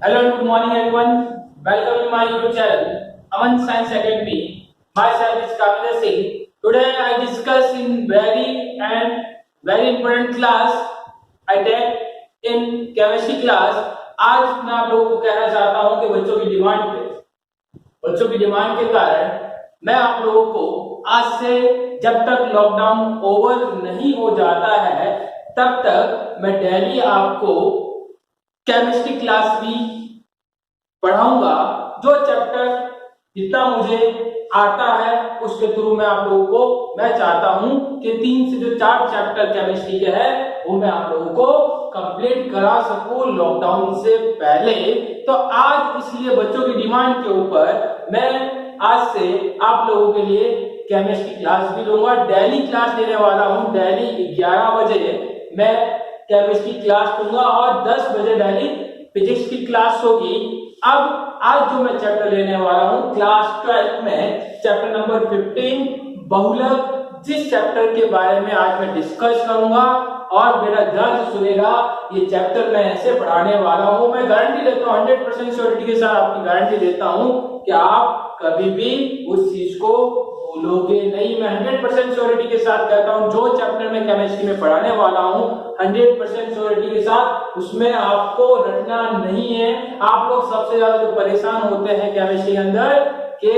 Hello and good morning everyone. Welcome to my YouTube channel, Aman Science Academy. Myself is Kavita Singh. Today I discuss in very important class I take in chemistry class. आज मैं आप लोगों को कहना चाहता हूं कि बच्चों की डिमांड के कारण मैं आप लोगों को आज से जब तक लॉकडाउन ओवर नहीं हो जाता है तब तक मैं डेली आपको केमिस्ट्री क्लास भी पढ़ाऊंगा। जो चैप्टर जितना मुझे आता है उसके थ्रू मैं आप लोगों को मैं चाहता हूं कि 3 से जो 4 चैप्टर केमिस्ट्री के है वो मैं आप लोगों को कंप्लीट करा सकूं लॉकडाउन से पहले। तो आज इसलिए बच्चों की डिमांड के ऊपर मैं आज से आप लोगों के लिए केमिस्ट्री क्लास भी लूंगा। डेली क्लास लेने वाला हूं। डेली 11 बजे मैं केमिस्ट्री क्लास लूंगा और 10 बजे डेली फिजिक्स की क्लास होगी। अब आज जो मैं चैप्टर लेने वाला हूं क्लास 12 में चैप्टर नंबर 15 बहुलक, जिस चैप्टर के बारे में आज मैं डिस्कस करूंगा और मेरा ध्यान से सुनेगा। ये चैप्टर मैं ऐसे पढ़ाने वाला हूं, मैं गारंटी देता हूं 100% श्योरिटी के साथ आपकी गारंटी देता हूं कि आप कभी भी उस चीज को भूलोगे नहीं। मैं 100% श्योरिटी के साथ कहता हूं जो चैप्टर मैं केमिस्ट्री में पढ़ाने वाला हूं 100% श्योरिटी के साथ उसमें आपको रटना नहीं है। आप लोग सबसे ज्यादा जो परेशान होते हैं केमिस्ट्री के अंदर कि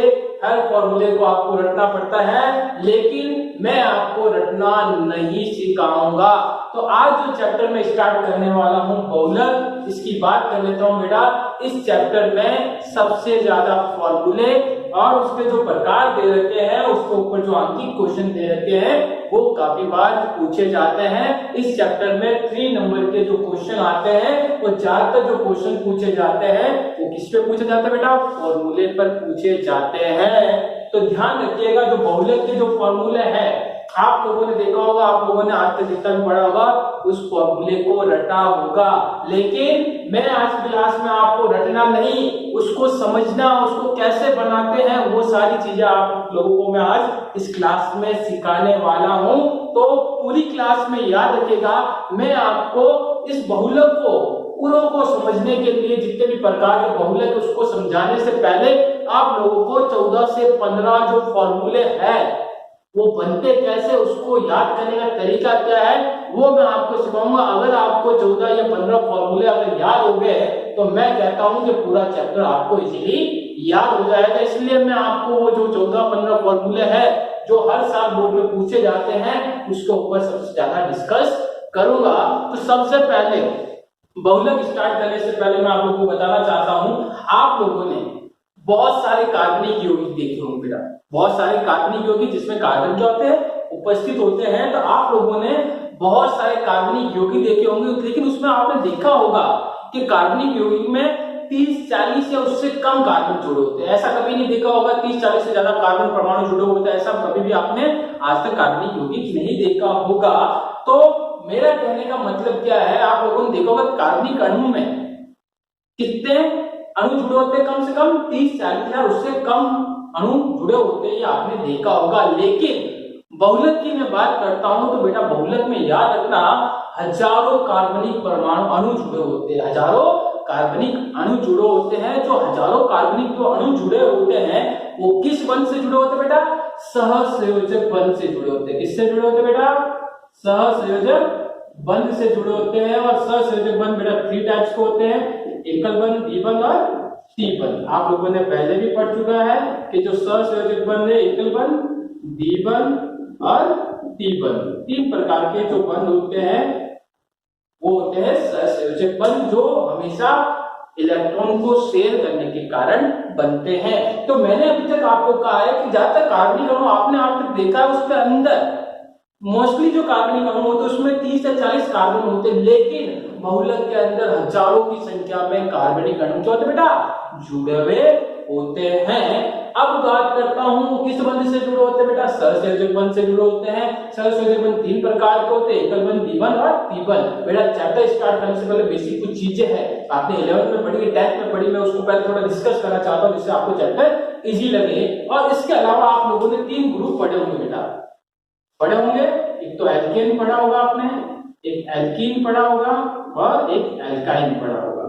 हर फॉर्मूले को आपको रटना पड़ता है, लेकिन मैं आपको रटना नहीं सिखाऊंगा। तो आज जो चैप्टर में स्टार्ट करने वाला हूं बहुलक, इसकी बात कर लेता हूं बेटा। इस चैप्टर में सबसे ज्यादा फॉर्मूले और उसके जो प्रकार दे रखे हैं उसके ऊपर जो अंकित क्वेश्चन दे रखे हैं वो काफी बार पूछे जाते हैं। इस चैप्टर में 3 नंबर के जो क्वेश्चन आते हैं वो ज्यादातर जो क्वेश्चन पूछे जाते हैं वो किस पे पूछे जाते हैं बेटा? फॉर्मूले पर पूछे जाते हैं। तो ध्यान रखिएगा जो बहुलक के जो फॉर्मूले हैं आप लोगों ने देखा होगा, आप लोगों ने आज तक जितना भी पढ़ा होगा उस फॉर्मूले को रटा होगा, लेकिन मैं आज क्लास में आपको रटना नहीं, उसको समझना, उसको कैसे बनाते हैं वो सारी चीजें आप लोगों को मैं आज इस क्लास में सिखाने वाला हूं। तो पूरी क्लास में याद रखिएगा, मैं आपको इस बहुलक को पूरों को समझने के लिए जितने भी प्रकार के बहुलक उसको समझाने से पहले आप लोगों को 14 से 15 जो फॉर्मूले हैं वो बनते कैसे, उसको याद करने का तरीका क्या है वो मैं आपको सिखाऊंगा। अगर आपको 14 या 15 फॉर्मूले अगर याद हो गए तो मैं कहता हूं कि पूरा चैप्टर आपको इजीली याद हो जाएगा। इसलिए मैं आपको वो जो 14-15 फॉर्मूले हैं जो हर साल बोर्ड में पूछे जाते हैं उसके ऊपर सबसे ज्यादा डिस्कस करूंगा। तो सबसे पहले बहुलक स्टार्ट करने से पहले मैं आप लोगों को बताना चाहता हूं, आप लोगों ने बहुत सारे कार्बनिक यौगिक देखे होंगे बेटा, बहुत सारे कार्बनिक यौगिक जिसमें कार्बन क्या होते हैं उपस्थित होते हैं। तो आप लोगों ने बहुत सारे कार्बनिक यौगिक देखे होंगे, लेकिन उसमें आपने देखा होगा कि कार्बनिक यौगिक में 30-40 या उससे कम कार्बन जुड़े होते हैं। ऐसा कभी नहीं देखा होगा 30-40 से ज्यादा कार्बन परमाणु जुड़े होते हैं, ऐसा कभी भी आपने आज तक कार्बनिक यौगिक नहीं देखा होगा। तो मेरा कहने का मतलब क्या है, आप लोगों ने देखा होगा कार्बनिक अणु में कितने अणु जुड़े होते हैं? कम से कम 30-40 या उससे कम अणु जुड़े होते हैं, ये आपने देखा होगा। लेकिन बहुलक की मैं बात करता हूं तो बेटा बहुलक में याद रखना हजारों कार्बनिक परमाणु अणु जुड़े होते हैं, हजारों कार्बनिक अणु जुड़े होते हैं। जो हजारों कार्बनिक जो अणु जुड़े होते हैं वो किस बंध से जुड़े होते हैं बेटा? सहसंयोजक बंध से जुड़े होते हैं। किससे जुड़े होते हैं बेटा? सहसंयोजक बंध से जुड़े होते हैं। और सहसंयोजक बंध बेटा 3 टाइप्स के होते हैं, एकल बंध, द्विबंध और त्रिबंध। आप लोगों ने पहले भी पढ़ चुका है कि जो सहसंयोजक बंध है एकल बंध, द्विबंध और त्रिबंध, 3 प्रकार के जो बंध होते हैं वो होते हैं सहसंयोजक बंध, जो हमेशा इलेक्ट्रॉन को शेयर करने के कारण बनते हैं। तो मैंने अभी तक आपको कहा है कि ज्यादातर कार्बनिक अणु आपने आप तक देखा है उसके अंदर मोस्टली जो कार्बनिक अणु होते हैं उसमें 30 से 40 कार्बन होते हैं, लेकिन बहुलक के अंदर हजारों की संख्या में कार्बनिक अणु जो होते हैं बेटा जुड़े हुए होते हैं। अब बात करता हूं किस बंध से जुड़े होते हैं बेटा? सहसंयोजक बंध से जुड़े होते हैं। सहसंयोजक बंध 3 प्रकार के होते हैं, एकल बंध, द्विबंध और त्रिबंध। बेटा चैप्टर स्टार्ट करने से पहले बेसिक कुछ चीजें हैं आपने 11th में पढ़ी, 10th में पढ़ी, मैं उसको पहले थोड़ा डिस्कस करना चाहता हूं जिससे आपको चैप्टर इजी लगे। और इसके अलावा आप लोगों ने 3 ग्रुप पढ़े होंगे बेटा, पढ़े होंगे। एक तो एल्केन पढ़ा होगा आपने, एक एल्कीन पढ़ा होगा और एक एल्काइन पढ़ा होगा।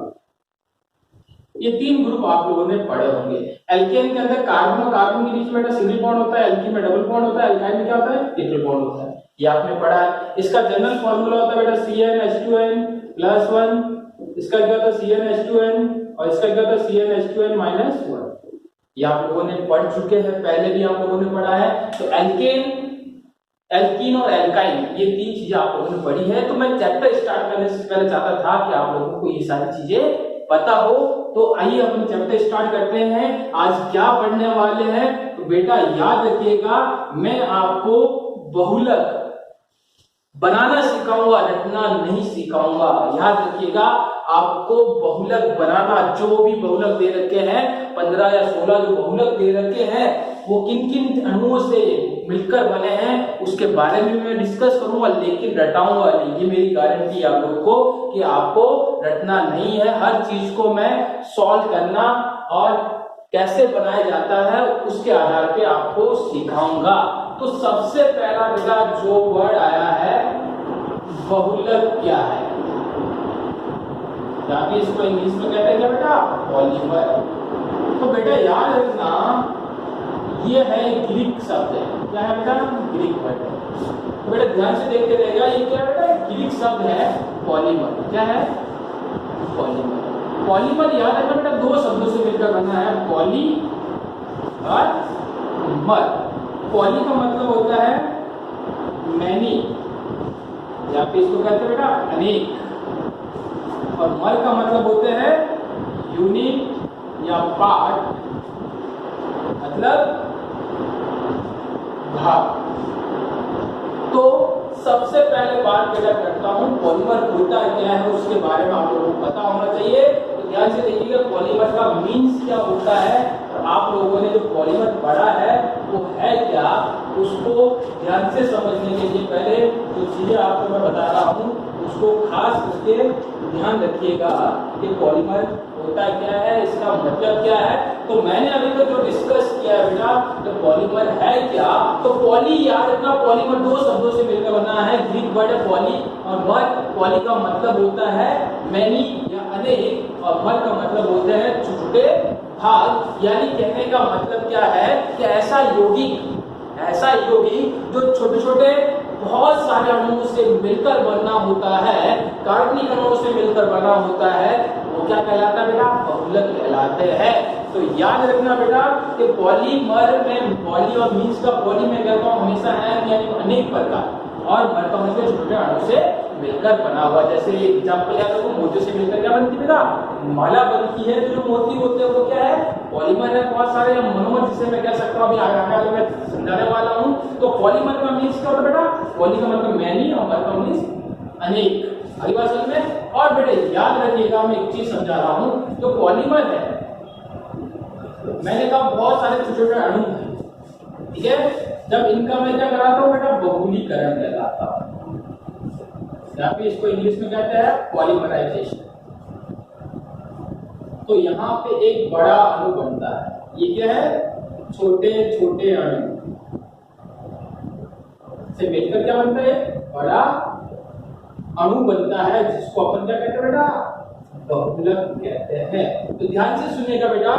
ये 3 ग्रुप आप लोगों ने पढ़े होंगे। एल्केन के अंदर कार्बन और कार्बन के बीच में बेटा सिंगल बॉन्ड होता है, एल्कीन में डबल बॉन्ड होता है, एल्काइन में क्या होता है, ट्रिपल बॉन्ड होता है। ये आपने पढ़ा है। इसका जनरल फार्मूला होता है बेटा CnH2n + 1, इसका क्या होता है CnH2n, और इसका क्या होता है CnH2n - 1। ये आप लोगों ने पढ़ चुके हैं, पहले भी आप लोगों ने पढ़ा है। तो एल्केन, एल्कीन और एल्काइन, ये 3 चीजें आप लोगों ने पढ़ी है। तो मैं चैप्टर स्टार्ट करने से पहले चाहता था कि आप लोगों को ये सारी चीजें पता हो। तो आइए अपन चैप्टर स्टार्ट करते हैं। आज क्या पढ़ने वाले हैं, तो बेटा याद रखिएगा, मैं आपको बहुलक बनाना सिखाऊंगा, रटना नहीं सिखाऊंगा। याद रखिएगा, आपको बहुलक बनाना, जो भी बहुलक दे रखे हैं 15 या 16 जो बहुलक दे रखे हैं, वो किन किन अणुओं से मिलकर बने हैं उसके बारे में मैं डिस्कस करूंगा, लेकिन रटाऊंगा नहीं। ये मेरी गारंटी आप लोगों को कि आपको रटना नहीं है। हर चीज को मैं सॉल्व करना और कैसे बनाया जाता है उसके आधार पे आपको सिखाऊंगा। तो सबसे पहला बेटा जो वर्ड आया है, बहुलक क्या है, या फिर इसको इंग्लिश में कहते हैं क्या बेटा, पॉलीमर। तो बेटा याद रखना, ये है ग्रीक शब्द है। क्या है बेटा, ग्रीक वर्ड है। तो बेटा ध्यान से देखते रहेगा, ये क्या है बेटा, ग्रीक शब्द है पॉलीमर। क्या है, पॉलीमर। पॉलीमर याद रखना बेटा 2 शब्दों से मिलकर बना है, पॉली और मर। पॉली का मतलब होता है मैनी, या फिर इसको कहते हैं बेटा अनेक, और मर का मतलब होते हैं यूनिट या पार्ट, मतलब भाग। तो सबसे पहले बात बेटा करता हूं, पॉलीमर होता क्या है उसके बारे में आप लोगों को पता होना चाहिए। तो ध्यान से देखिएगा, पॉलीमर का मीन्स क्या होता है, और आप लोगों ने जो पॉलीमर पढ़ा है वो है क्या, उसको ध्यान से समझने के लिए पहले जो चीजें आपको मैं बता रहा हूं उसको खास करके ध्यान रखिएगा कि पॉलीमर होता क्या है, इसका मतलब क्या है। तो मैंने अभी तक जो डिस्कस किया है बेटा, तो पॉलीमर है क्या, तो पॉली याद रखना, पॉलीमर 2 शब्दों से मिलकर बना है, ग्रीक वर्ड है पॉली और मर। पॉली का मतलब होता है मैनी या अनेक, और मर का मतलब होते हैं छोटे भाग। यानी कहने का मतलब क्या है कि ऐसा यौगिक जो छोटे छोटे बहुत सारे अणुओं से मिलकर बना होता है, कार्बनिक अणुओं से मिलकर बना होता है, वो क्या कहलाता है बेटा, बहुलक कहलाते हैं। तो याद रखना बेटा कि पॉलीमर में पॉली और मीन्स का पॉली में कहता हूं हमेशा है यानी अनेक प्रकार, और मर का मतलब छोटे अणु से मिलकर बना हुआ। जैसे एग्जांपल याद रखो, मोतियों से मिलकर क्या बनती है बेटा, माला बनती है। तो जो मोती होते हैं वो क्या है, पॉलीमर है। बहुत सारे मोनोमर जिसे मैं कह सकता हूं, अभी आगे मैं समझाने वाला हूं। तो पॉलीमर का मीन्स क्या होता है बेटा, पॉली का मतलब मैनी और मर का मीन्स अनेक। अगली बात समझ में। और बेटे याद रखिएगा, मैं एक चीज समझा रहा हूं, जो पॉलीमर है मैंने कहा बहुत सारे छोटे छोटे अणु हैं, ठीक है। जब इनका मैं क्या कराता हूं बेटा, बहुलीकरण कहलाता हूं, यहाँ पे इसको इंग्लिश में कहते हैं पॉलीमराइजेशन। तो यहाँ पे एक बड़ा अणु बनता है, ये क्या है, छोटे छोटे अणु से मिलकर क्या बनता है, बड़ा अणु बनता है, जिसको अपन क्या कहते हैं बेटा, बहुलक कहते हैं। तो ध्यान से सुनिएगा बेटा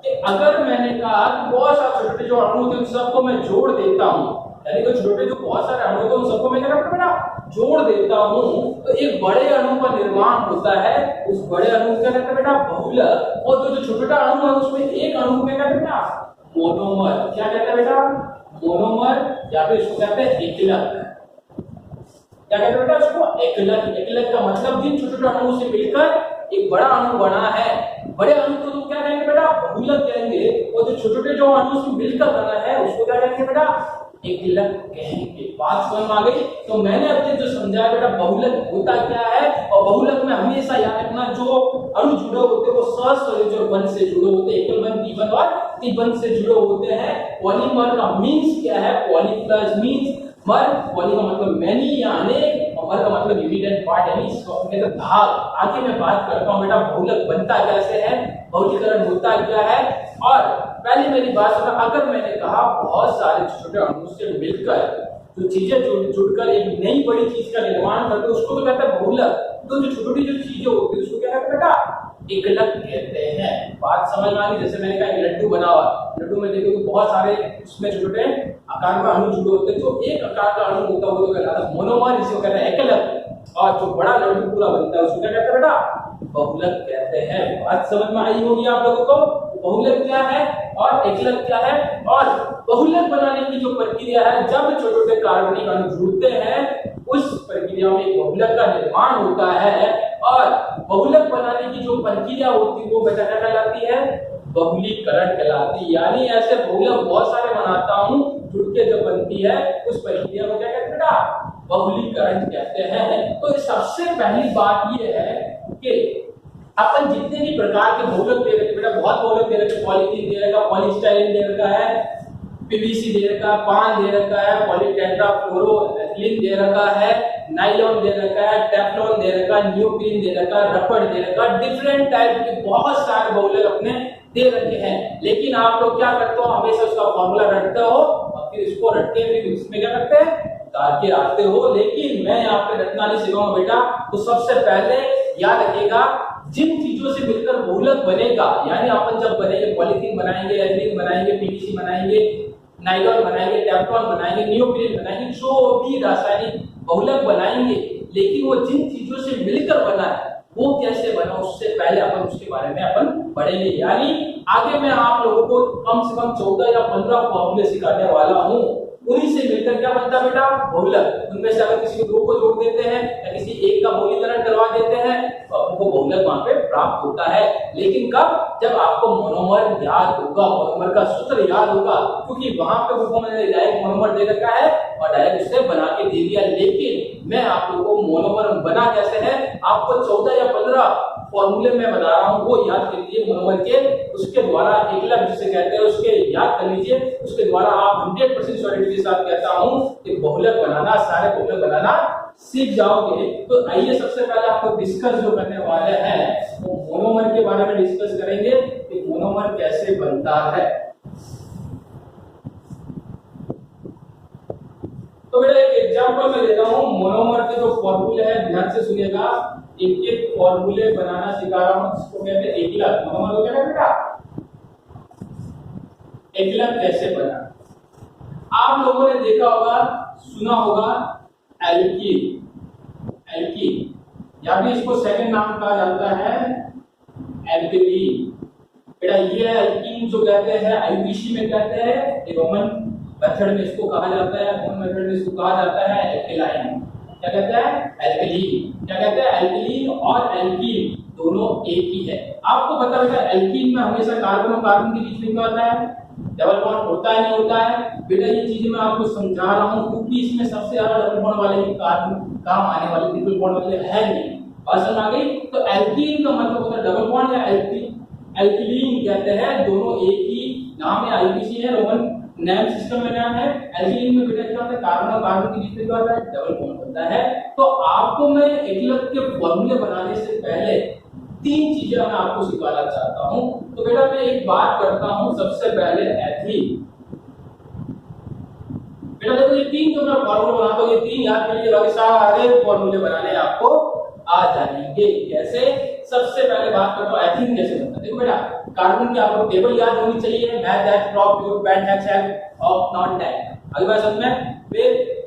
कि अगर मैंने कहा कि बहुत सारे छोटे छोटे जो अणु थे उन सबको मैं जोड़ देता हूं, यानी कि छोटे जो बहुत सारे अणु थे उन सबको मैं क्या करता हूं बेटा, जोड़ देता हूं, तो एक बड़े अणु का निर्माण होता है। उस बड़े अणु को क्या कहते हैं बेटा, बहुलक। और जो छोटा छोटा अणु है उसमें एक अणु को क्या कहते हैं बेटा, मोनोमर। क्या कहते हैं बेटा, मोनोमर, या फिर इसको कहते हैं एकलक। क्या कहते हैं बेटा, उसको एकलक। एकलक का मतलब जिन छोटे छोटे अणुओं से मिलकर एक बड़ा अणु बना है, बड़े अणु को तो क्या कहेंगे बेटा, बहुलक कहेंगे। और जो छोटे छोटे जो अणु से मिलकर बना है उसको क्या कहेंगे बेटा, एकलक कहेंगे। बात समझ में आ गई। तो मैंने अब जो समझाया बेटा, बहुलक होता क्या है, और बहुलक में हमेशा याद रखना जो अणु जुड़े होते हैं वो सहसंयोजक बंध से जुड़े होते हैं, एकल बंध, द्विबंध और त्रिबंध से जुड़े होते हैं। पॉलीमर का मीन्स क्या है, पॉली प्लस मीन्स मर, पॉली का मतलब मैनी या अनेक, और मर का मतलब यूनिट एंड पार्ट यानी भाग। आगे मैं बात करता हूं बेटा बहुलक बनता कैसे है, बहुलीकरण होता क्या है। और पहले मेरी बात सुना, अगर मैंने कहा बहुत सारे छोटे अणुओं से मिलकर जो चीजें जुड़कर एक नई बड़ी चीज का निर्माण करते हैं उसको तो कहते हैं बहुलक। तो जो छोटी छोटी जो चीजें होती है उसको क्या कहते हैं बेटा, एकलक कहते हैं। बात समझ में आ गई। जैसे मैंने कहा एक लड्डू बना हुआ, लड्डू में देखो बहुत सारे उसमें छोटे आकार में अणु जुड़े होते हैं, जो एक आकार का अणु होता है वो कहलाता है मोनोमर, जिसे कहते हैं एकलक। और जो बड़ा लड्डू पूरा बनता है उसको क्या कहते हैं बेटा? बहुलक कहते हैं। बात समझ में आई होगी आप लोगों को, बहुलक क्या है और एकलक क्या है। और बहुलक बनाने की जो प्रक्रिया है, जब छोटे छोटे कार्बनिक अणु जुड़ते हैं उस प्रक्रिया में एक बहुलक का निर्माण होता है। और बहुलक बनाने की जो प्रक्रिया होती है वो बेटा क्या कहलाती है? बहुलीकरण कहलाती है। यानी ऐसे बहुलक बहुत सारे बनाता हूं, जुड़ के जब बनती है उस प्रक्रिया को क्या कहते हैं बेटा? बहुलीकरण कहते हैं। तो सबसे पहली बात ये है कि अपन जितने भी प्रकार के बहुलक दे रखे बेटा, बहुत बहुलक दे रखे, पॉलीथीन दे रखा, पॉलीस्टाइरीन दे रखा है, पीवीसी दे रखा है, पान दे रखा है, पॉलीटेट्राफ्लोरोएथिलीन दे रखा है, नायलॉन दे रखा है, टेफ्लॉन दे रखा है, नियोप्रीन दे रखा है, रबड़ दे रखा है, डिफरेंट टाइप के बहुत सारे बहुलक अपने दे रखे हैं। लेकिन आप लोग क्या करते हो? हमेशा उसका फॉर्मूला रटते हो और फिर इसको रट के फिर इसमें क्या करते हैं? उतार के आते हो। लेकिन मैं यहाँ पे रटना नहीं सिखाऊंगा बेटा। तो सबसे पहले याद रखिएगा, जिन चीजों से मिलकर बहुलक बनेगा, यानी अपन जब बनेंगे पॉलीथीन बनाएंगे, एथिलीन बनाएंगे, पीवीसी बनाएंगे, नायलॉन बनाएंगे, टेफ्लॉन बनाएंगे, नियोप्रीन बनाएंगे, जो भी रासायनिक बहुलक बनाएंगे, लेकिन वो जिन चीजों से मिलकर बना है वो कैसे बना, उससे पहले अपन उसके बारे में अपन पढ़ेंगे। यानी आगे मैं आप लोगों को कम से कम 14 या 15 फॉर्मूले सिखाने वाला हूँ। उन्हीं से मिलकर क्या बनता है बेटा? बहुलक। उनमें से अगर किसी दो को जोड़ देते हैं या किसी एक का बहुलीकरण करवा देते हैं तो आपको बहुलक वहां पे प्राप्त होता है। लेकिन कब? जब आपको मोनोमर याद होगा, मोनोमर का सूत्र याद होगा, क्योंकि वहां पे वो मैंने डायरेक्ट मोनोमर दे रखा है और डायरेक्ट उससे बना के दे दिया। लेकिन मैं आप लोगों को मोनोमर बना कैसे है, आपको 14 या 15 फॉर्मूले में बता रहा हूं, वो याद कर लीजिए मोनोमर के। उसके द्वारा एकलक जिसे कहते हैं उसके याद कर लीजिए। उसके द्वारा आप 100% श्योरिटी के साथ कहता हूं कि बहुलक बनाना, सारे बहुलक बनाना सीख जाओगे। तो आइए सबसे पहले आपको डिस्कस जो करने वाले हैं वो मोनोमर के बारे में डिस्कस करेंगे कि मोनोमर कैसे बनता है। तो मेरा एक एग्जांपल मैं देता हूं। मोनोमर के जो फॉर्मूले हैं ध्यान से सुनिएगा। एक एक फॉर्मूले बनाना सिखा रहा हूं, जिसको कहते हैं एकलक। मोनोमर को क्या कहते हैं बेटा? एकलक कैसे बना? आप लोगों ने देखा होगा, सुना होगा एल्कीन। एल्कीन या भी इसको सेकंड नाम कहा जाता है एल्केलीन। बेटा ये एल्कीन जो कहते हैं आईयूपीएसी में कहते हैं, रोमन मेथड में इसको कहा जाता है, रोमन मेथड में इसको कहा जाता है एल्केलाइन। क्या कहते हैं? एल्केलीन। क्या कहते हैं? एल्केलीन और एल्कीन दोनों एक ही है। आपको पता है एल्कीन में हमेशा कार्बन और कार्बन के बीच में क्या होता है? डबल बॉन्ड होता है, नहीं होता है? बेटा ये चीजें मैं आपको समझा रहा हूं क्योंकि इसमें सबसे ज्यादा डबल बॉन्ड वाले कार्बन काम आने वाले ट्रिपल बॉन्ड वाले है नहीं। बात समझ आ गई? तो एल्कीन का मतलब होता है डबल बॉन्ड या एल्केलीन कहते हैं, दोनों एक ही नाम है, आईयूपीएसी है, रोमन नेम सिस्टम में नाम है। एल्केलीन में बेटा क्या होता है? कार्बन और कार्बन के बीच में क्या होता है? डबल बॉन्ड होता है। तो आपको मैं एकलक के फॉर्मूले बनाने से पहले 3 चीजें मैं आपको सिखाना चाहता हूं। तो बेटा मैं एक बात करता हूं, सबसे पहले एथीन। बेटा देखो ये 3 जो मैं फॉर्मूले बनाता हूं, ये 3 याद कर लीजिए, बाकी सारे फॉर्मूले बनाने आपको आ जाएंगे। कैसे? सबसे पहले बात करता हूं एथीन कैसे बनता है। देखो बेटा कार्बन की आपको टेबल याद होनी चाहिए, math that prop pure band hatch of non tag. अगली बात समझ में, फिर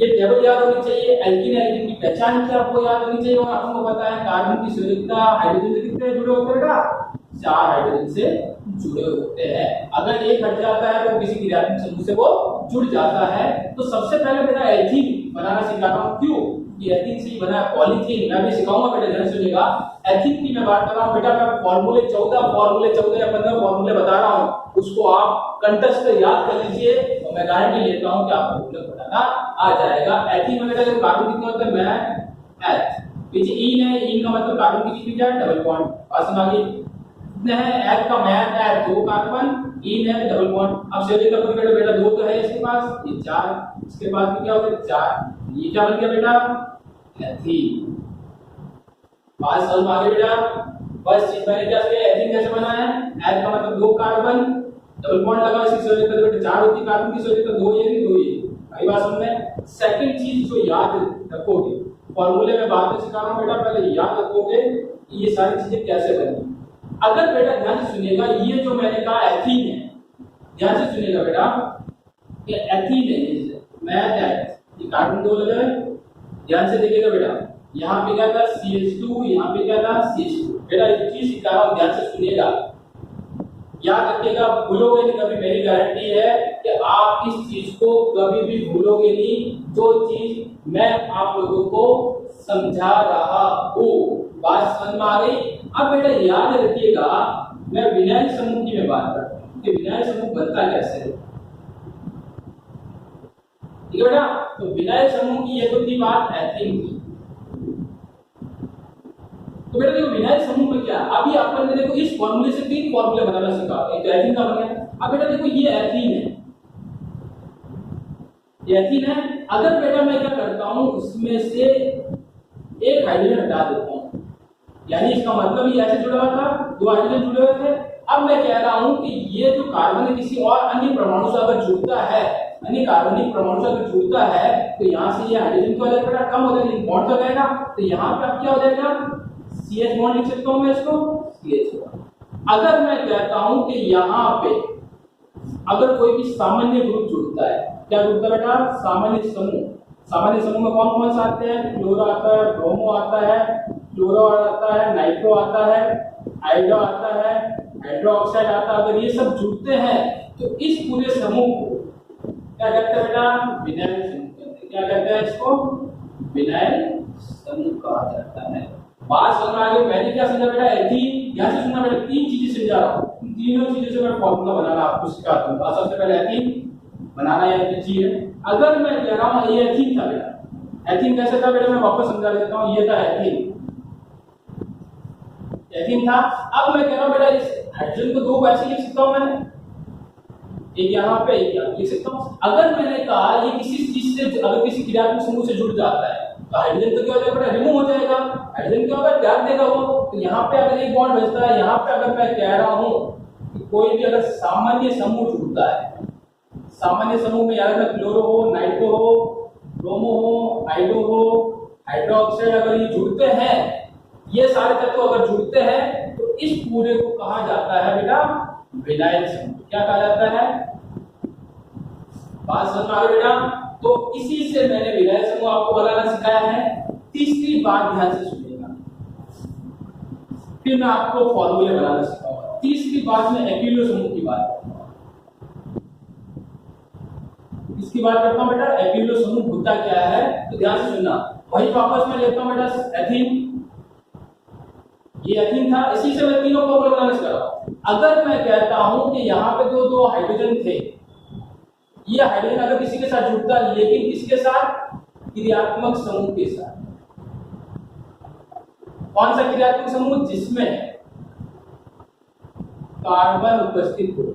ये टेबल याद होनी चाहिए। एल्कीन एल्कीन की पहचान क्या आपको याद होनी चाहिए, और आपको पता है कार्बन की संयोजकता हाइड्रोजन से कितने जुड़े होते हैं बेटा? 4 हाइड्रोजन से जुड़े होते हैं। अगर एक हट जाता है तो किसी क्रियात्मक समूह से वो जुड़ जाता है। तो सबसे पहले बेटा एथीन बनाना सिखाता हूं। क्यों? ये एथीन से ही बना है। पॉलीथीन मैं भी सिखाऊंगा बेटा, ध्यान सुनिएगा। एथीन की मैं बात कर रहा हूं बेटा, मैं फॉर्मूले 14 या 15 फॉर्मूले बता रहा हूं, उसको आप कंठस्थ याद कर लीजिए और मैं गारंटी लेता हूं कि आपको बहुलक बनाना आ जाएगा। एथीन में बेटा कार्बन कितने होते हैं? मैं एथ पीछे इन है, इन का मतलब कार्बन की बीच में क्या है? Double bond. आसान आ गई? कितने हैं? एथ का मैथ है 2 कार्बन, इन है डबल बॉन्ड। अब सेव का बेटा बेटा 2 तो है इसके पास, ये 4, इसके बाद में क्या होता है? 4। ये क्या बन गया बेटा? एथीन। बात समझ में आ गई बेटा? बस चीज मैंने क्या किया, एथीन कैसे बना है? एथ का मतलब 2 कार्बन, डबल बॉन्ड लगा, इसकी संयोजकता तो बेटा 4 होती है, कार्बन की संयोजकता 2 ये नहीं 2 ये। आई बात समझ में? सेकंड चीज जो याद रखोगे, फॉर्मूले में बात में सिखा रहा हूं बेटा, पहले याद रखोगे कि ये सारी चीजें कैसे बनी। अगर बेटा ध्यान से सुनिएगा, ये जो मैंने कहा एथीन है, ध्यान से सुनिएगा बेटा, ये एथीन है, ये कार्बन 2 लगा है, ध्यान से देखिएगा बेटा, यहाँ पे क्या था CH2, यहाँ पे क्या था CH2। बेटा एक चीज सिखा रहा हूं, ध्यान से सुनिएगा, याद रखिएगा, भूलोगे नहीं कभी, मेरी गारंटी है कि आप इस चीज को कभी भी भूलोगे नहीं, जो चीज मैं आप लोगों को समझा रहा हूं। बात समझ में आ गई? अब बेटा याद रखिएगा, मैं विनाइल समूह की मैं बात करता हूं कि विनाइल समूह बनता कैसे है, ठीक है बेटा। तो विनाइल समूह की ये तो थी बात एथीन की। तो बेटा देखो विनाइल समूह में क्या, अभी अपन ने देखो इस फॉर्मूले से 3 फॉर्मूले बनाना सीखा, एक तो एथीन का बन गया। अब बेटा देखो ये एथीन है, ये एथीन है। अगर बेटा मैं क्या करता हूं, उसमें से एक हाइड्रोजन हटा देता हूं, यानी इसका मतलब ये ऐसे जुड़ा हुआ था, 2 हाइड्रोजन जुड़े हुए थे। अब मैं कह रहा हूं कि ये जो कार्बन किसी और अन्य परमाणु से अगर जुड़ता है, अन्य कार्बनिक परमाणु से अगर जुड़ता है, तो यहाँ से ये हाइड्रोजन क्या हो जाएगा, कम हो जाएगा, बॉन्ड हो जाएगा। तो यहाँ पे अब क्या हो जाएगा, CH बॉन्ड लिख सकता हूं मैं इसको, CH बॉन्ड। अगर मैं कहता हूं कि यहाँ पे अगर कोई भी सामान्य ग्रुप जुड़ता है, क्या जुड़ता है बेटा, सामान्य समूह। सामान्य समूह में कौन कौन से आते हैं, क्लोरो आता है, ब्रोमो आता है, फ्लोरो आता है, नाइट्रो आता है, आइडो आता है, हाइड्रोक्साइड आता है। अगर ये सब जुड़ते हैं तो इस पूरे समूह को क्या कहते हैं बेटा, विनाइल समूह कहते हैं। क्या कहते हैं इसको, विनाइल समूह कहा जाता है। बात समझ में आ गई? मैंने क्या समझा बेटा, एथीन, यहाँ से सुनना बेटा, 3 चीजें समझा रहा हूँ, इन तीनों चीजों से मैं फॉर्मूला बनाना आपको सिखाता हूँ। सबसे पहले एथीन बनाना या चीज है। अगर मैं कह रहा हूँ ये एथीन था बेटा, एथीन कैसे था बेटा, मैं वापस समझा देता हूँ, ये था एथीन, एथीन था। अब मैं कह रहा हूँ बेटा इस हाइड्रोजन को 2 ऐसे लिख सकता हूँ, मैं एक यहाँ पे एक यहाँ लिख सकता हूँ। अगर मैंने कहा ये किसी चीज से, अगर किसी क्रियात्मक समूह से जुड़ जाता है तो हाइड्रोजन तो क्या हो जाएगा बेटा, रिमूव हो जाएगा। हाइड्रोजन क्या होगा, त्याग देगा वो। तो यहाँ पे अगर एक बॉन्ड बचता है, यहाँ पे अगर मैं कह रहा हूँ कि कोई भी अगर सामान्य समूह जुड़ता है, सामान्य समूह में याद रखना, क्लोरो हो, नाइट्रो हो, ब्रोमो हो, आइडो हो, हाइड्रोक्साइड, अगर ये जुड़ते हैं, ये सारे तत्व अगर जुड़ते हैं, तो इस पूरे को कहा जाता है बेटा विनाइल समूह। क्या कहा जाता है, बात समझ में आ गई बेटा? तो इसी से मैंने विनाइल समूह आपको बनाना सिखाया है। तीसरी बात ध्यान से सुनिएगा, फिर मैं आपको फॉर्मूले बनाना सिखाऊंगा। तीसरी बात में एक्विलो समूह की बात करूंगा। इसकी बात करता हूं बेटा, एक्विलो समूह होता क्या है, तो ध्यान से सुनना। वही वापस मैं लेता हूं बेटा एथीन, ये एथीन था, इसी से मैं तीनों फॉर्मूले बनाना सिखा रहा हूं। अगर मैं कहता हूं कि यहाँ पे 2 हाइड्रोजन थे, ये हाइड्रोजन अगर किसी के साथ जुड़ता, लेकिन किसके साथ, क्रियात्मक समूह के साथ। कौन सा क्रियात्मक समूह, जिसमें कार्बन उपस्थित हो।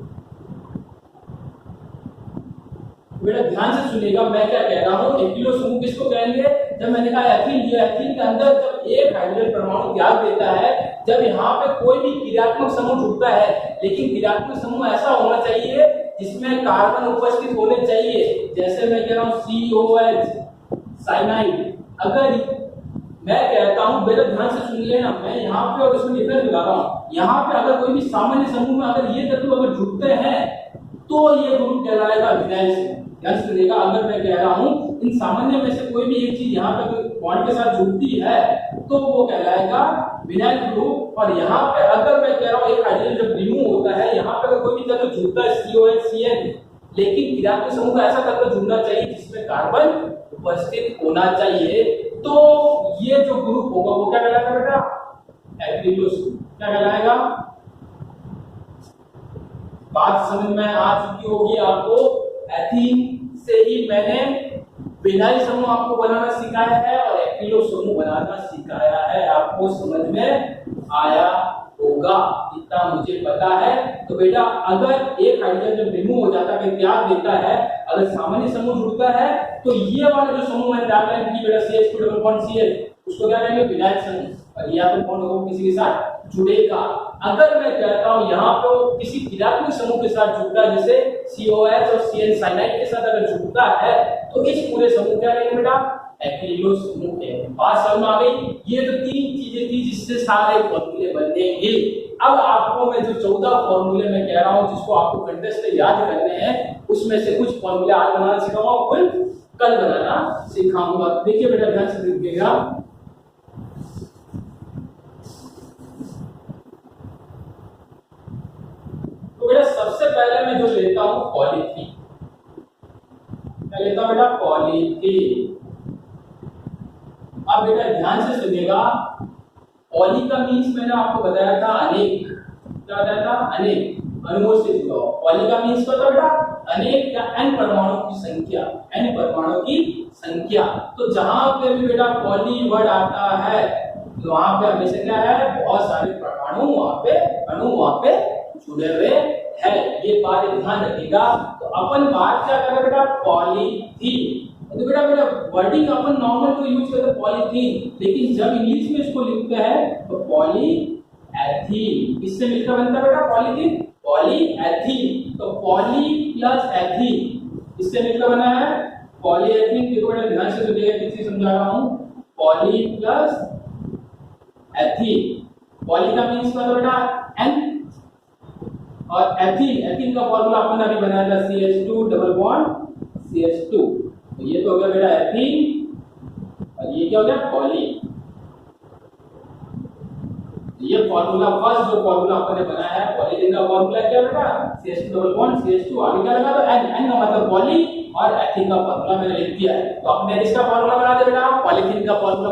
बेटा ध्यान से सुनिएगा, मैं क्या कह रहा हूं, एक्विलो समूह किसको कहेंगे, जब मैंने कहा एथीन, ये एथीन के अंदर जब एक हाइड्रोजन परमाणु त्याग देता है, जब यहाँ पे कोई भी क्रियात्मक समूह जुड़ता है, लेकिन क्रियात्मक समूह ऐसा होना चाहिए जिसमें कार्बन उपस्थित होने चाहिए। जैसे मैं कह रहा हूँ COH, साइनाइड। अगर मैं कहता हूं, बेटा ध्यान से सुन लेना, मैं यहाँ पे और इसमें डिफरेंस बता रहा हूँ। यहाँ पे अगर कोई भी सामान्य समूह में अगर ये तत्व अगर जुड़ते हैं, तो ये ग्रुप कहलाएगा विनाइल समूह। ध्यान से सुनिएगा, अगर मैं कह रहा हूँ इन सामान्य में से कोई भी एक चीज यहाँ पे बॉन्ड के साथ जुड़ती है, तो वो कहलाएगा विनाइल ग्रुप। और यहाँ पे अगर मैं कह रहा हूँ एक हाइड्रोजन जब रिमूव होता है, यहाँ पे अगर कोई भी तत्व जुड़ता है COH, CN, लेकिन क्रियात्मक समूह का ऐसा तत्व जुड़ना चाहिए जिसमें कार्बन उपस्थित होना चाहिए, तो ये जो ग्रुप होगा वो क्या कहलाएगा बेटा, एक्विलो समूह। क्या कहलाएगा, बात समझ में आ चुकी होगी आपको। एथीन से ही मैंने विनाइल समूह आपको बनाना सिखाया है और एक्विलो समूह बनाना सिखाया है, आपको समझ में आया होगा, इतना मुझे पता है। तो बेटा अगर एक हाइड्रोजन जब रिमूव हो जाता है, त्याग देता है, अगर सामान्य समूह जुड़ता है, तो ये वाला जो समूह मैंने डाला है कि बेटा CH2 डबल बॉन्ड CH, उसको क्या कहेंगे, विनाइल समूह। और यहाँ पे बॉन्ड होगा किसी के साथ जुड़ेगा। अगर मैं कहता हूं यहाँ पे किसी क्रियात्मक समूह के साथ जुड़ता है, जैसे COH और CN साइनाइड के साथ अगर जुड़ता है, तो इस पूरे समूह क्या कहेंगे बेटा, एक्विलो समूह है। बात समझ में आ गई। ये तो 3 चीजें थी जिससे सारे फॉर्मूले बनेंगे। अब आपको मैं जो 14 फॉर्मूले मैं कह रहा हूं जिसको आपको कंटेस्ट याद करने हैं, उसमें से कुछ फॉर्मूले आज बनाना सिखाऊंगा और फिर कल बनाना सिखाऊंगा। देखिए बेटा ध्यान से देखिएगा। तो बेटा सबसे पहले मैं जो लेता हूं पॉलीथीन, क्या लेता हूं बेटा? पॉलीथीन। अब बेटा ध्यान से सुनिएगा, पॉली का मीन्स मैंने आपको बताया था अनेक, क्या बताया था? अनेक, अणुओं से जुड़ा हुआ। पॉली का मीन्स क्या था बेटा? अनेक या n परमाणु की संख्या, n परमाणु की संख्या। तो जहां पे भी बेटा पॉली वर्ड आता है तो वहां पे हमेशा क्या है? बहुत सारे परमाणु वहां पे, अणु वहां पे जुड़े हुए हैं। ये बात ध्यान रखिएगा। तो अपन बात क्या कर रहे बेटा? पॉलीथीन। तो बेटा वर्डिंग अपन नॉर्मल तो यूज करते हैं पॉलीथीन, लेकिन जब इंग्लिश में इसको लिखते हैं तो पॉलीएथीन। किससे मिलकर बनता है बेटा पॉलीथीन? पॉलीएथीन। तो पॉली प्लस एथीन इससे मिलकर बना है पॉलीएथीन। देखो बेटा ध्यान से सुनिएगा, किसी समझा रहा हूं। Poly plus ethene. पॉली का मीन्स क्या था बेटा? n, और एथीन, एथीन का फॉर्मूला अपन अभी बनाया था CH2 डबल बॉन्ड CH2। तो ये तो हो गया बेटा एथीन, और ये क्या हो गया? पॉली। ये फॉर्मूला फर्स्ट जो फॉर्मूला अपन ने बनाया है पॉलीथीन का फॉर्मूला क्या बेटा? CH2 double bond CH2। आगे क्या लगा? तो n का मतलब पॉली और एथीन का फॉर्मूला मैंने लिख दिया है। तो आपने इसका फॉर्मूला बना दिया बेटा, पॉलीथीन का फॉर्मूला।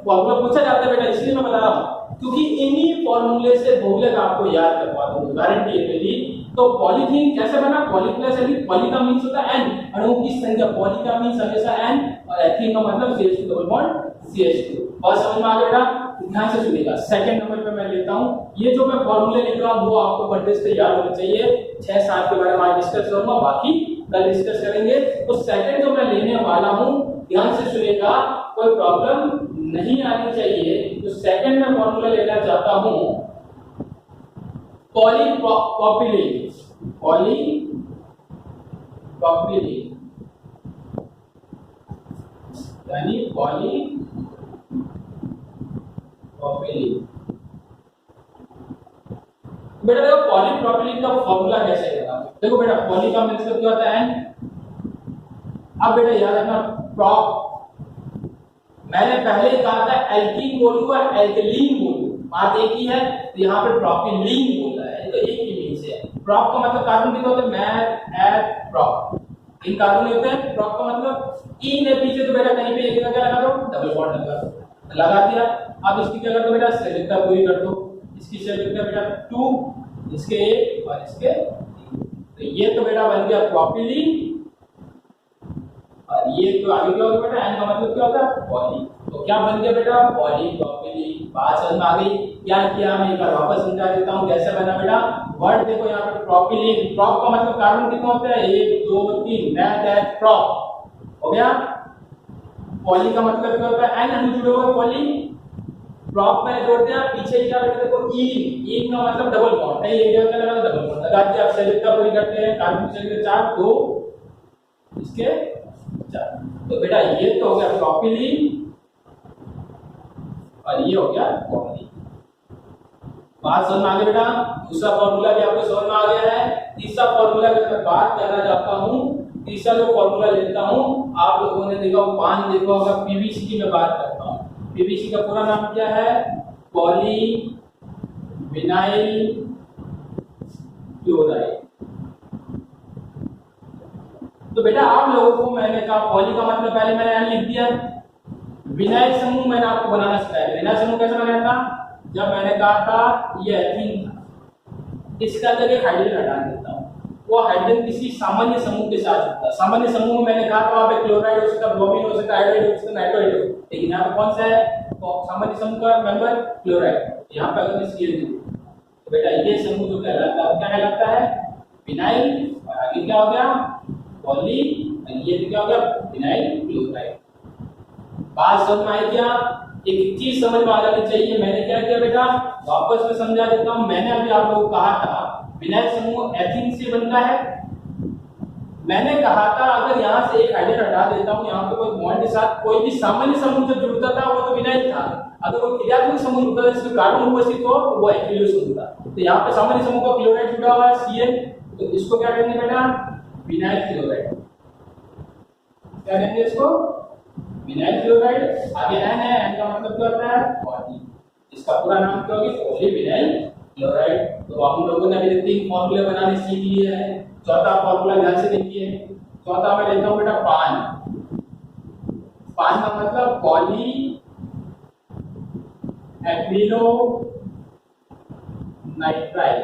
फॉर्मूला पूछा जाता है बेटा, इसलिए मैं बता रहा हूं क्योंकि इन्हीं फॉर्मूले से बहुलक आपको याद करवा दूं गारंटी है मेरी। तो पॉलीथीन कैसे बना? Poly plus ethene. पॉली का मींस होता है n, अणुओं की संख्या। पॉली का मींस हमेशा n, और एथीन का मतलब CH2 डबल बॉन्ड CH2। और समझ में आ गया बेटा? ध्यान से सुनिएगा। सेकंड नंबर पे मैं लेता हूं, ये जो मैं फॉर्मूले लिख रहा हूं वो आपको कंटेस्ट से याद होने चाहिए। 6-7 के बारे में आज डिस्कस करूंगा, बाकी कल डिस्कस करेंगे। तो सेकंड जो मैं लेने वाला हूं, ध्यान से सुनिएगा, कोई प्रॉब्लम नहीं आनी चाहिए। तो सेकंड में फॉर्मूला लेना चाहता हूं पॉलीप्रोपिलीन। पॉलीप्रोपिलीन यानी पॉलीप्रोपिलीन। बेटा देखो पॉलीप्रोपिलीन का फॉर्मूला कैसे होगा? देखो बेटा पॉली का मतलब क्या होता है? अब बेटा याद रखना, प्रोप मैंने पहले ही कहा था एल्कीन बोलूं या एल्कलीन बोलूं, बात एक ही है। तो यहाँ पे प्रोपिलीन बोला है, तो एक ही मीन्स है। प्रोप का मतलब कार्बन कितने होते हैं? Meth eight prop. इन कार्बन होते हैं। प्रोप का मतलब इन है पीछे, तो बेटा कहीं पे एक लगा लगा दो, डबल बॉन्ड लगा दिया। अब इसकी क्या कर दो बेटा? सेलेक्टा पूरी कर दो। इसकी सेलेक्टा बेटा 2, इसके 1 और इसके 3। तो ये तो बेटा बन गया प्रोपिलीन। और ये तो आगे क्या होगा बेटा? n का मतलब क्या होता है? पॉली। तो क्या बन गया बेटा? पॉलीप्रोपिलीन। बात समझ में आ गई? क्या किया मैं एक बार वापस समझा देता हूं कैसे बना बेटा। वर्ड देखो यहाँ पे प्रोपिलीन। प्रोप का मतलब कार्बन कितना होता है? 1 2 3, मैथ एट प्रोप हो गया। पॉली का मतलब क्या होता है? n अणु जुड़े हुए पॉली। प्रोप में जोड़ दिया, पीछे क्या बेटा देखो इन का मतलब डबल बॉन्ड है। ये क्या लगा? डबल बॉन्ड लगा दिया। अब सेलेक्टा पूरी करते हैं। कार्बन की संख्या 4, 2 इसके 4। तो बेटा ये तो हो गया प्रोपिलीन और ये हो गया पॉली। बात समझ में आ गई बेटा? दूसरा फॉर्मूला भी आपको समझ में आ गया है। तीसरा फॉर्मूला की मैं बात करना चाहता हूं। तीसरा जो फॉर्मूला लेता हूं, आप लोगों ने देखा पान देखा होगा, पीवीसी की मैं बात करता हूं। पीवीसी का पूरा नाम क्या है? Poly vinyl chloride. तो बेटा आप लोगों को मैंने कहा पॉली का मतलब पहले मैंने यहाँ लिख दिया। विनाइल समूह मैंने आपको बनाना सिखाया। विनाइल समूह कैसे बनाया था? जब मैंने कहा था ये एथीन था, इसका अंदर एक हाइड्रोजन हटा देता हूं, वो हाइड्रोजन किसी सामान्य समूह के साथ होता है। सामान्य समूह में मैंने कहा था वहां पे क्लोराइड हो सकता है, ब्रोमीन हो सकता है, आयोडाइड हो सकता है, नाइट्रोइड हो। लेकिन यहाँ पे कौन सा है सामान्य समूह का मेंबर? क्लोराइड। यहाँ पे अगर Cl2, तो बेटा ये समूह जो कहलाता है क्या कहलाता है? विनाइल। और आगे क्या हो गया? पॉली। ये क्या हो गया? Vinyl chloride. बात समझ में आई क्या? एक चीज समझ में आ जानी चाहिए। मैंने क्या किया बेटा? वापस में समझा देता हूं। मैंने अभी आप लोगों को कहा था विनाइल समूह एथीन से बनता है। मैंने कहा था अगर यहाँ से एक हाइड्रोजन हटा देता हूँ, यहाँ पे कोई बॉन्ड के साथ कोई भी सामान्य समूह जब जुड़ता था वो तो विनाइल था, अगर कोई क्रियात्मक समूह जुड़ता था जिसमें कार्बन उपस्थित हो तो वो एक्रिलो समूह था। तो यहाँ पे सामान्य समूह का क्लोराइड जुड़ा हुआ है Cl, तो इसको क्या कहेंगे बेटा, विनाइल क्लोराइड। क्या कहेंगे इसको, विनाइल क्लोराइड। आगे N है, N का मतलब क्या होता है, पॉली, इसका पूरा नाम क्या होगी, पॉली विनाइल क्लोराइड। तो हम लोगों ने अभी 3 फॉर्मूले बनाने सीख लिए हैं। चौथा फॉर्मूला ध्यान से देखिए, चौथा मैं लेता हूं बेटा पान। पान का मतलब पॉली एक्रिलो नाइट्राइल,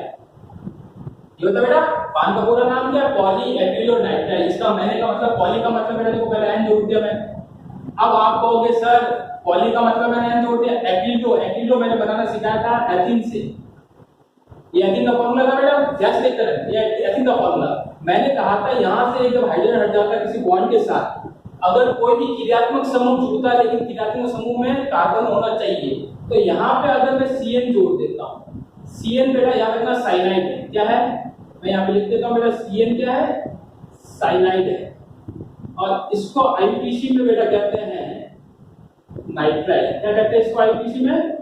ये होता है बेटा पान का पूरा नाम क्या है, पॉली एक्रिलो नाइट्राइल। इसका मैंने का मतलब, पॉली का मतलब बेटा देखो पहले एन जोड़ दिया मैंने। अब आप कहोगे सर पॉली का मतलब मैंने एन जोड़ दिया, एक्रिलो, एक्रिलो मैंने बनाना सिखाया था एथिन से, ये एथिन का फॉर्मूला था बेटा, ध्यान से देखते, ये एथिन का फॉर्मूला। मैंने कहा था यहां से जब हाइड्रोजन हट जाता है किसी बॉन्ड के साथ, अगर कोई भी क्रियात्मक समूह जुड़ता है लेकिन क्रियात्मक समूह में कार्बन होना चाहिए, तो यहाँ पे अगर मैं Cn जोड़ देता हूँ, Cn बेटा याद रखना साइनाइड है, क्या है, मैं यहाँ पे लिख देता हूँ बेटा Cn क्या है, साइनाइड है, और इसको आईपीसी में बेटा कहते हैं नाइट्राइल। क्या कहते हैं इसको आईपीसी में,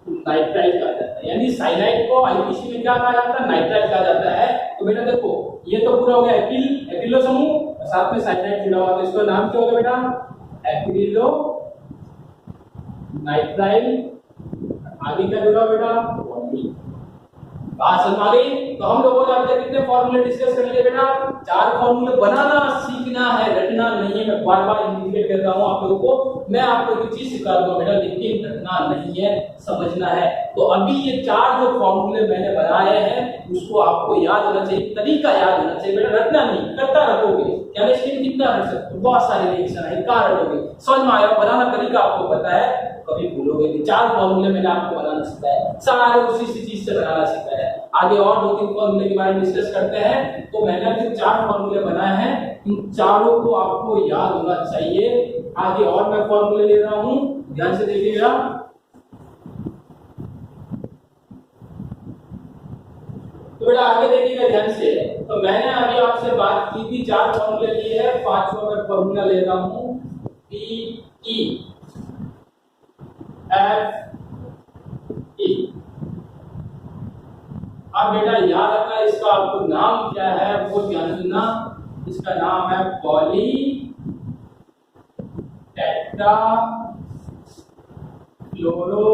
नाइट्राइल कहा जाता है, यानी साइनाइड को आईपीसी में क्या कहा जाता है, नाइट्राइल कहा जाता है। तो बेटा देखो ये तो पूरा हो गया एक्रिलो समूह, साथ में साइनाइड जुड़ा हुआ, तो इसका नाम क्या होगा बेटा, एक्रिलो नाइट्राइल। आगे क्या जुड़ा बेटा, पॉली। बात समझ आ गई। तो हम लोगों ने अब तक कितने फॉर्मूले डिस्कस कर लिए बेटा, 4 फॉर्मूले बनाना सीखना है, रटना नहीं है। मैं बार बार इंडिकेट कर रहा हूं आप लोगों को, मैं आपको एक चीज सिखा दूंगा बेटा, लेकिन रटना नहीं है, समझना है। तो अभी ये 4 जो फॉर्मूले मैंने बनाए हैं उसको आपको याद होना चाहिए, तरीका याद होना चाहिए बेटा, रटना नहीं, करता रखोगे। केमिस्ट्री में कितना रट सकते हो, बहुत सारे रिएक्शन है, कहां रटोगे, समझ में आया, बनाना तरीका आपको पता है, कभी भूलोगे नहीं। 4 फॉर्मूले मैंने आपको बनाना सिखाया, सारे उसी चीज से बनाना सिखाया है। आगे और 2-3 फॉर्मूले के बारे में डिस्कस करते हैं। तो मैंने जो 4 फॉर्मूले बनाए हैं, इन चारों को आपको याद होना चाहिए। आगे और मैं फॉर्मूले ले रहा हूं, ध्यान से देखिएगा। तो बेटा आगे देखिएगा ध्यान से। तो मैंने अभी आपसे बात की थी, 4 फॉर्मूले लिए हैं, 5वां मैं फॉर्मूला ले रहा हूं, PE FE। अब बेटा याद रखना इसका आपको नाम क्या है वो ध्यान सुनना, इसका नाम है पॉली टेट्रा फ्लोरो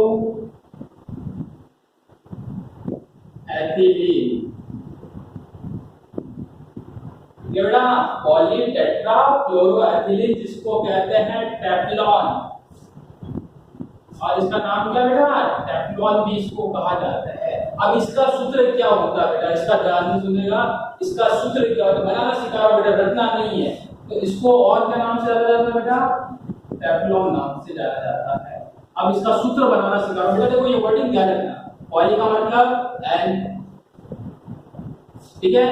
एथिलीन। बेटा पॉली टेट्रा फ्लोरो एथिलीन जिसको कहते हैं टेफ्लॉन, और इसका नाम क्या बेटा, टेफ्लॉन भी इसको कहा जाता है। अब इसका सूत्र क्या होता है बेटा, इसका ध्यान से सुनेगा, इसका सूत्र क्या होता है, बनाना सिखा रहा बेटा, रटना नहीं है। तो इसको और क्या नाम से जाना जाता है बेटा, टेफ्लॉन नाम से जाना जाता है। अब इसका सूत्र बनाना सिखा रहा बेटा, देखो ये वर्डिंग ध्यान रखना, पॉली का मतलब एन, ठीक है,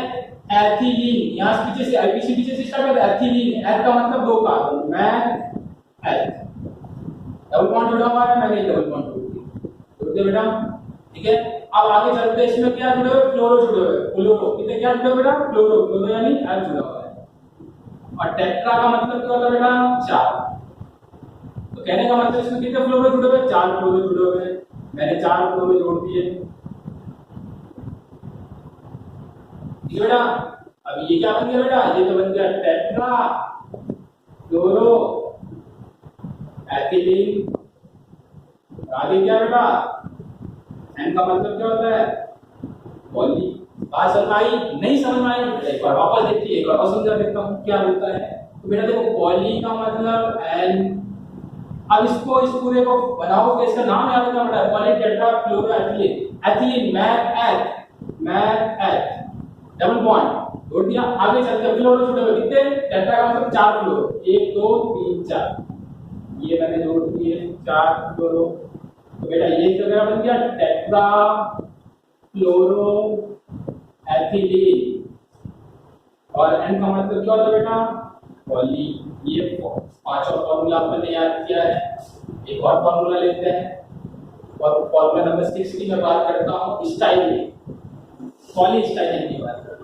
एथिलीन, यहाँ पीछे से आईपीसी पीछे से स्टार्ट होता है, एथिलीन, एथ का मतलब 2 कार्बन, मैं एथ, डबल बॉन्ड जुड़ा हुआ है, मैंने डबल बॉन्ड जोड़ दिया बेटा, ठीक है। अब आगे चलते हैं, इसमें क्या जुड़े हुए, फ्लोरो जुड़े हुए, फ्लोरो कितने क्या जुड़े हुए बेटा, फ्लोरो, फ्लोरो यानी एथ जुड़ा हुआ है, और टेट्रा का मतलब क्या होता है बेटा, 4। तो कहने का मतलब इसमें कितने फ्लोरो जुड़े हुए, 4 फ्लोरो जुड़े हुए हैं, मैंने 4 फ्लोरो जोड़ दिए, ठीक है बेटा। अब ये क्या बन गया बेटा, ये तो बन गया टेट्रा फ्लोरो एथिलीन। आगे क्या बेटा, एन का मतलब क्या होता है, पॉली। बात समझ आई, नहीं समझ में आई, एक बार वापस देखिए, एक बार और समझा देता हूं क्या होता है। तो बेटा देखो पॉली का मतलब एन, अब इसको इस पूरे को बनाओ, इसका नाम याद रखना पड़ता है, polytetrafluoroethylene, ethylene meth double bond जोड़ दिया। आगे चलते हैं, फ्लोरो जुड़े हुए कितने, टेट्रा का मतलब 4 फ्लोरो, 1 2 3 4, ये मैंने जोड़ दिए 4 फ्लोरो। तो बेटा ये क्या बन गया, टेट्रा फ्लोरो एथिलीन, और एन का मतलब क्या होता है बेटा, पॉली। ये 5वां फॉर्मूला आपने याद किया है। एक और फॉर्मूला लेते हैं, और फॉर्मूला नंबर 6 की मैं बात करता हूँ, स्टाइलिन, पॉली स्टाइलिन की बात करता हूँ।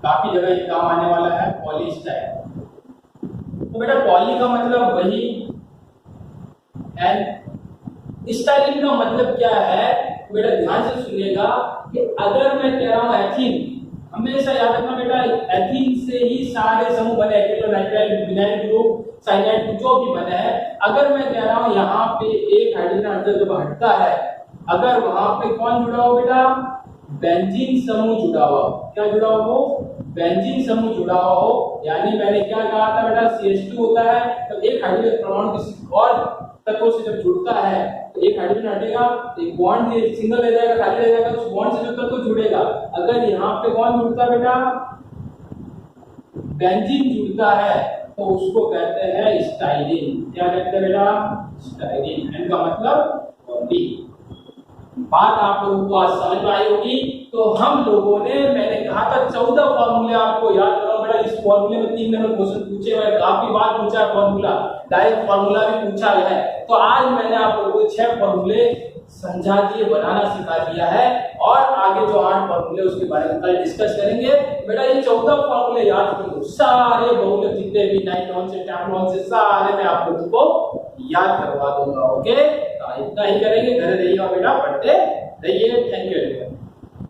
काफी जगह ये काम आने वाला है, पॉलीस्टाइल। तो बेटा पॉली का मतलब वही, एंड स्टाइलिन का मतलब क्या है, बेटा ध्यान से सुनिएगा कि अगर मैं कह रहा हूं एथीन, हमेशा याद रखना बेटा एथीन से ही सारे समूह बने, acrylonitrile, vinyl group, cyanide group जो भी बने हैं। अगर मैं कह रहा हूं यहाँ पे एक हाइड्रोजन जब हटता है, अगर वहां पे कौन जुड़ा हो बेटा, बेंजीन समूह जुड़ा हुआ, क्या जुड़ा हो, बेंजीन समूह जुड़ा हो, यानी मैंने क्या कहा था बेटा CH2 होता है, तो एक हाइड्रोजन परमाणु किसी और तत्वों से जब जुड़ता है तो एक हाइड्रोजन हटेगा, एक बॉन्ड सिंगल रह जाएगा, खाली रह जाएगा, उस बॉन्ड से जो तत्व जुड़ेगा। अगर यहाँ पे कौन जुड़ता है बेटा, बेंजीन जुड़ता है, तो उसको कहते हैं स्टाइलिन। क्या कहते हैं बेटा, स्टाइलिन। एन का मतलब पॉली। बात आप लोगों को आज समझ में आई होगी। तो हम लोगों ने, मैंने कहा था 14 फॉर्मूले आपको याद करो बेटा। इस फॉर्मूले में 3 नंबर क्वेश्चन पूछे हुए, काफी बार पूछा है फॉर्मूला, डायरेक्ट फॉर्मूला भी पूछा गया है। तो आज मैंने आप लोगों को 6 फॉर्मूले समझा दिए, बनाना सिखा दिया है, और आगे जो 8 फॉर्मूले उसके बारे में कल डिस्कस करेंगे। बेटा ये 14 फॉर्मूले याद करो, सारे बहुलक जितने भी नाइट्रॉन से टैफ्लॉन से सारे मैं आप लोगों को याद करवा दूंगा। ओके, इतना ही करेंगे, घर रहिएगा बेटा, पढ़ते रहिए। Thank you.